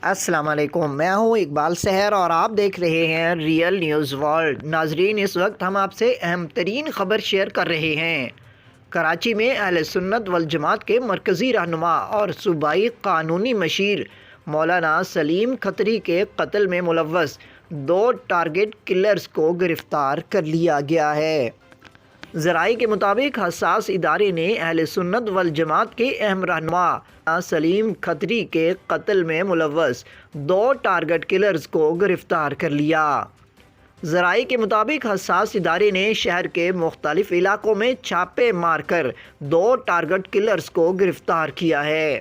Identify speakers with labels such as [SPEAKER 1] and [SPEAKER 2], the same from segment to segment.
[SPEAKER 1] السلام علیکم، میں ہوں اقبال سحر اور آپ دیکھ رہے ہیں ریئل نیوز ورلڈ۔ ناظرین، اس وقت ہم آپ سے اہم ترین خبر شیئر کر رہے ہیں۔ کراچی میں اہل سنت والجماعت کے مرکزی رہنما اور صوبائی قانونی مشیر مولانا سلیم کھتری کے قتل میں ملوث 2 ٹارگٹ کلرز کو گرفتار کر لیا گیا ہے۔ ذرائع کے مطابق حساس ادارے نے اہل سنت والجماعت کے اہم رہنما سلیم کھتری کے قتل میں ملوث 2 ٹارگٹ کلرز کو گرفتار کر لیا۔ ذرائع کے مطابق حساس ادارے نے شہر کے مختلف علاقوں میں چھاپے مار کر 2 ٹارگٹ کلرز کو گرفتار کیا ہے۔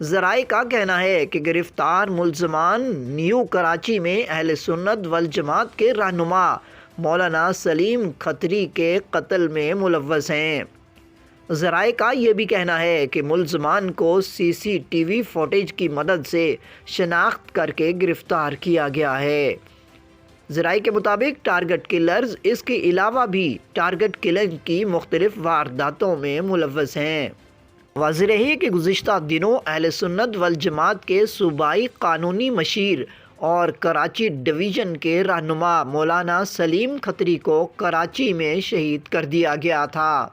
[SPEAKER 1] ذرائع کا کہنا ہے کہ گرفتار ملزمان نیو کراچی میں اہل سنت والجماعت کے رہنما مولانا سلیم کھتری کے قتل میں ملوث ہیں۔ ذرائع کا یہ بھی کہنا ہے کہ ملزمان کو سی سی ٹی وی فوٹیج کی مدد سے شناخت کر کے گرفتار کیا گیا ہے۔ ذرائع کے مطابق ٹارگٹ کلرز اس کے علاوہ بھی ٹارگٹ کلنگ کی مختلف وارداتوں میں ملوث ہیں۔ واضح رہے کہ گزشتہ دنوں اہل سنت والجماعت کے صوبائی قانونی مشیر اور کراچی ڈویژن کے رہنما مولانا سلیم کھتری کو کراچی میں شہید کر دیا گیا تھا۔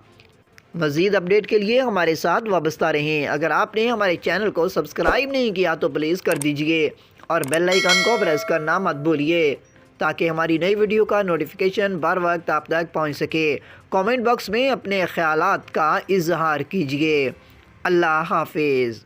[SPEAKER 1] مزید اپڈیٹ کے لیے ہمارے ساتھ وابستہ رہیں۔ اگر آپ نے ہمارے چینل کو سبسکرائب نہیں کیا تو پلیز کر دیجئے اور بیل آئیکن کو پریس کرنا مت بھولیے تاکہ ہماری نئی ویڈیو کا نوٹیفیکیشن بر وقت آپ تک پہنچ سکے۔ کامنٹ باکس میں اپنے خیالات کا اظہار کیجئے۔ اللہ حافظ۔